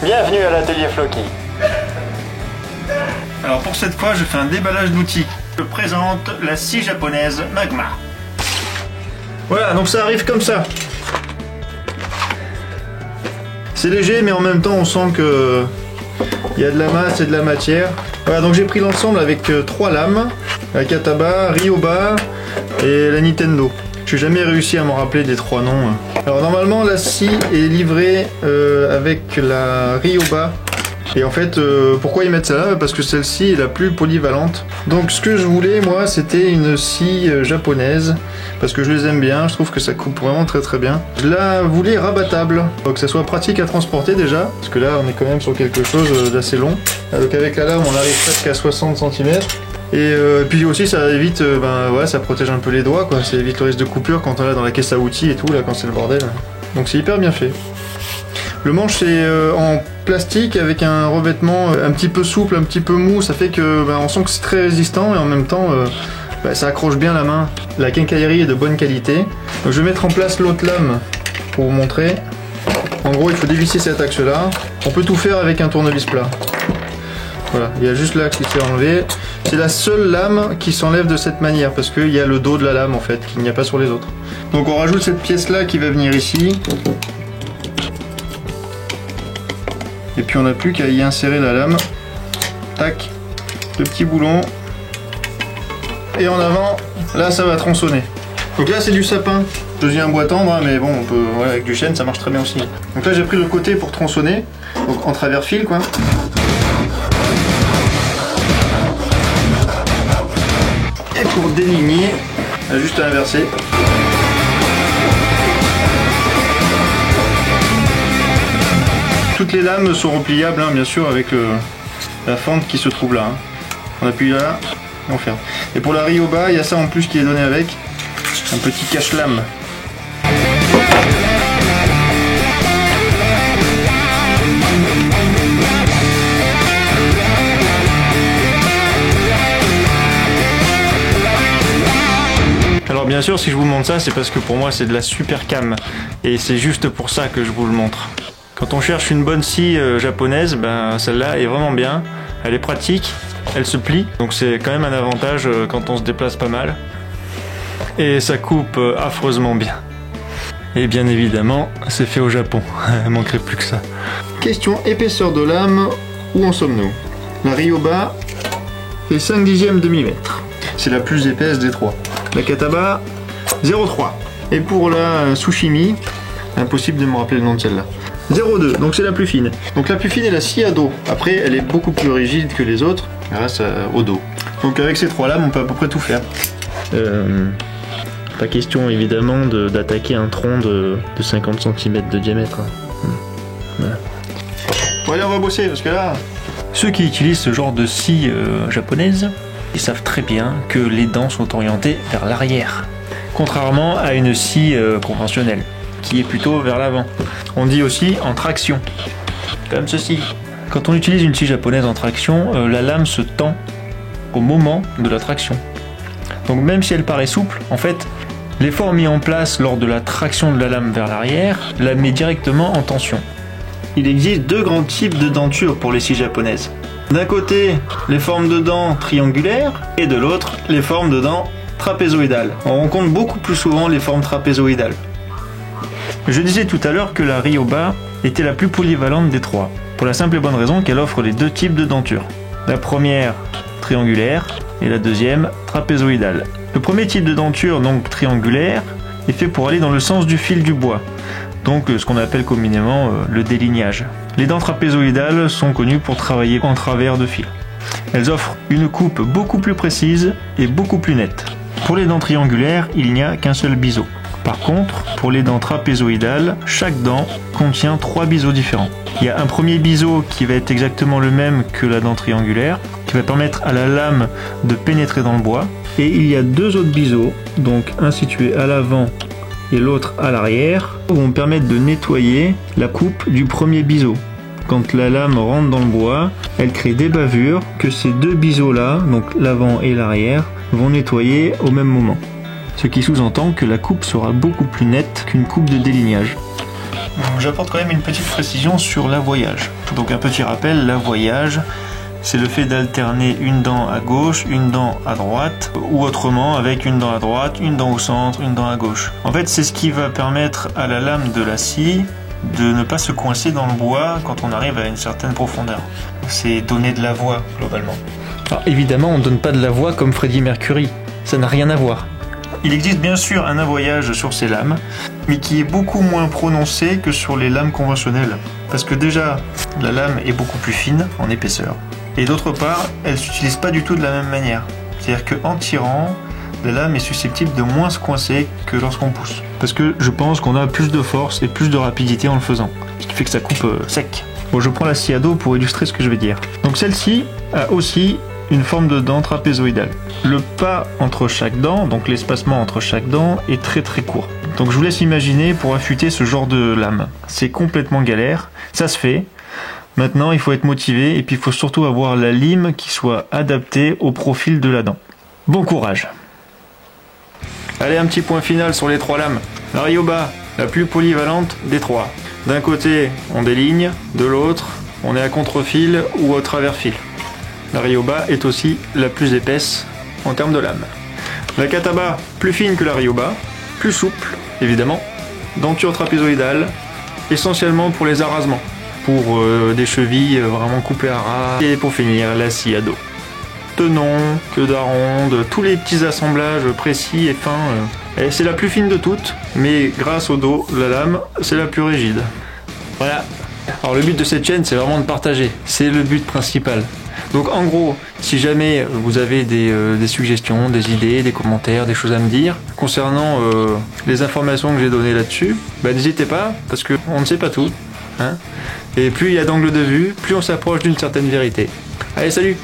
Bienvenue à l'atelier Floki. Alors pour cette fois, je fais un déballage d'outils. Je présente la scie japonaise Magma. Voilà, donc ça arrive comme ça. C'est léger, mais en même temps, on sent que il y a de la masse et de la matière. Voilà, donc j'ai pris l'ensemble avec 3 lames, la Kataba, Ryoba et la Nintendo. Je n'ai jamais réussi à m'en rappeler des 3 noms. Alors normalement, la scie est livrée avec la Ryoba. Et en fait, pourquoi ils mettent ça là? Parce que celle-ci est la plus polyvalente. Donc ce que je voulais, moi, c'était une scie japonaise. Parce que je les aime bien, je trouve que ça coupe vraiment très très bien. Je la voulais rabattable, donc que ça soit pratique à transporter déjà. Parce que là, on est quand même sur quelque chose d'assez long. Donc avec la lame, on arrive presque à 60 cm. Et puis aussi, ça évite, ouais, ça protège un peu les doigts, quoi. Ça évite le risque de coupure quand on est dans la caisse à outils et tout, là, quand c'est le bordel. Donc c'est hyper bien fait. Le manche est en plastique avec un revêtement un petit peu souple, un petit peu mou. Ça fait que on sent que c'est très résistant et en même temps ça accroche bien la main. La quincaillerie est de bonne qualité. Donc, je vais mettre en place l'autre lame pour vous montrer. En gros, il faut dévisser cet axe là. On peut tout faire avec un tournevis plat. Voilà, il y a juste l'axe qui s'est enlevé. C'est la seule lame qui s'enlève de cette manière parce qu'il y a le dos de la lame en fait qu'il n'y a pas sur les autres. Donc on rajoute cette pièce là qui va venir ici. Et puis on n'a plus qu'à y insérer la lame. Tac, le petit boulon. Et en avant, là ça va tronçonner. Donc là c'est du sapin. Je dis un bois tendre, mais bon, on peut, ouais, avec du chêne ça marche très bien aussi. Donc là j'ai pris le côté pour tronçonner, donc en travers fil quoi. Et pour déligner, juste à inverser. Toutes les lames sont repliables, hein, bien sûr, avec la fente qui se trouve là. Hein. On appuie là, et on ferme. Et pour la Ryoba, il y a ça en plus qui est donné avec. Un petit cache-lame. Alors bien sûr, si je vous montre ça, c'est parce que pour moi c'est de la super cam. Et c'est juste pour ça que je vous le montre. Quand on cherche une bonne scie japonaise, celle-là est vraiment bien. Elle est pratique, elle se plie, donc c'est quand même un avantage quand on se déplace pas mal. Et ça coupe affreusement bien. Et bien évidemment, c'est fait au Japon, il manquerait plus que ça. Question épaisseur de lame, où en sommes-nous? La Ryoba est 5/10 de millimètre. C'est la plus épaisse des 3. La Kataba, 0,3. Et pour la Tsushimi, impossible de me rappeler le nom de celle-là. 0,2, donc c'est la plus fine. Donc la plus fine est la scie à dos. Après, elle est beaucoup plus rigide que les autres, grâce au dos. Donc avec ces 3 lames, on peut à peu près tout faire. Pas question évidemment d'attaquer un tronc de 50 cm de diamètre. Voilà. Bon allez, on va bosser, parce que là... Ceux qui utilisent ce genre de scie japonaise, ils savent très bien que les dents sont orientées vers l'arrière. Contrairement à une scie conventionnelle, qui est plutôt vers l'avant. On dit aussi en traction, comme ceci. Quand on utilise une scie japonaise en traction, la lame se tend au moment de la traction. Donc même si elle paraît souple, en fait, l'effort mis en place lors de la traction de la lame vers l'arrière la met directement en tension. Il existe 2 grands types de dentures pour les scies japonaises. D'un côté, les formes de dents triangulaires, et de l'autre, les formes de dents trapézoïdales. On rencontre beaucoup plus souvent les formes trapézoïdales. Je disais tout à l'heure que la Ryoba était la plus polyvalente des 3, pour la simple et bonne raison qu'elle offre les 2 types de dentures. La première, triangulaire, et la deuxième, trapézoïdale. Le premier type de denture, donc triangulaire, est fait pour aller dans le sens du fil du bois, donc ce qu'on appelle communément le délignage. Les dents trapézoïdales sont connues pour travailler en travers de fil. Elles offrent une coupe beaucoup plus précise et beaucoup plus nette. Pour les dents triangulaires, il n'y a qu'un seul biseau. Par contre, pour les dents trapézoïdales, chaque dent contient 3 biseaux différents. Il y a un premier biseau qui va être exactement le même que la dent triangulaire, qui va permettre à la lame de pénétrer dans le bois. Et il y a 2 autres biseaux, donc un situé à l'avant et l'autre à l'arrière, vont permettre de nettoyer la coupe du premier biseau. Quand la lame rentre dans le bois, elle crée des bavures que ces 2 biseaux-là, donc l'avant et l'arrière, vont nettoyer au même moment. Ce qui sous-entend que la coupe sera beaucoup plus nette qu'une coupe de délignage. J'apporte quand même une petite précision sur l'avoyage. Donc un petit rappel, l'avoyage, c'est le fait d'alterner une dent à gauche, une dent à droite, ou autrement avec une dent à droite, une dent au centre, une dent à gauche. En fait, c'est ce qui va permettre à la lame de la scie de ne pas se coincer dans le bois quand on arrive à une certaine profondeur. C'est donner de la voix, globalement. Alors évidemment, on ne donne pas de la voix comme Freddie Mercury. Ça n'a rien à voir. Il existe bien sûr un avoyage sur ces lames, mais qui est beaucoup moins prononcé que sur les lames conventionnelles. Parce que déjà, la lame est beaucoup plus fine en épaisseur. Et d'autre part, elle ne s'utilise pas du tout de la même manière. C'est-à-dire qu'en tirant, la lame est susceptible de moins se coincer que lorsqu'on pousse. Parce que je pense qu'on a plus de force et plus de rapidité en le faisant. Ce qui fait que ça coupe sec. Bon, je prends la scie à dos pour illustrer ce que je vais dire. Donc celle-ci a aussi une forme de dent trapézoïdale. Le pas entre chaque dent, donc l'espacement entre chaque dent, est très très court. Donc je vous laisse imaginer pour affûter ce genre de lame. C'est complètement galère, ça se fait. Maintenant il faut être motivé et puis il faut surtout avoir la lime qui soit adaptée au profil de la dent. Bon courage. Allez, un petit point final sur les trois lames. La Ryoba, la plus polyvalente des trois. D'un côté on déligne, de l'autre on est à contre-fil ou au travers-fil. La Ryoba est aussi la plus épaisse en termes de lame. La Kataba, plus fine que la Ryoba, plus souple, évidemment. Denture trapézoïdale, essentiellement pour les arasements, pour des chevilles vraiment coupées à ras. Et pour finir, la scie à dos. Tenon, queue d'aronde, tous les petits assemblages précis et fins. Et c'est la plus fine de toutes, mais grâce au dos, la lame, c'est la plus rigide. Voilà. Alors le but de cette chaîne, c'est vraiment de partager. C'est le but principal. Donc en gros, si jamais vous avez des suggestions, des idées, des commentaires, des choses à me dire concernant les informations que j'ai données là-dessus, bah, n'hésitez pas, parce qu'on ne sait pas tout. Hein, et plus il y a d'angles de vue, plus on s'approche d'une certaine vérité. Allez, salut!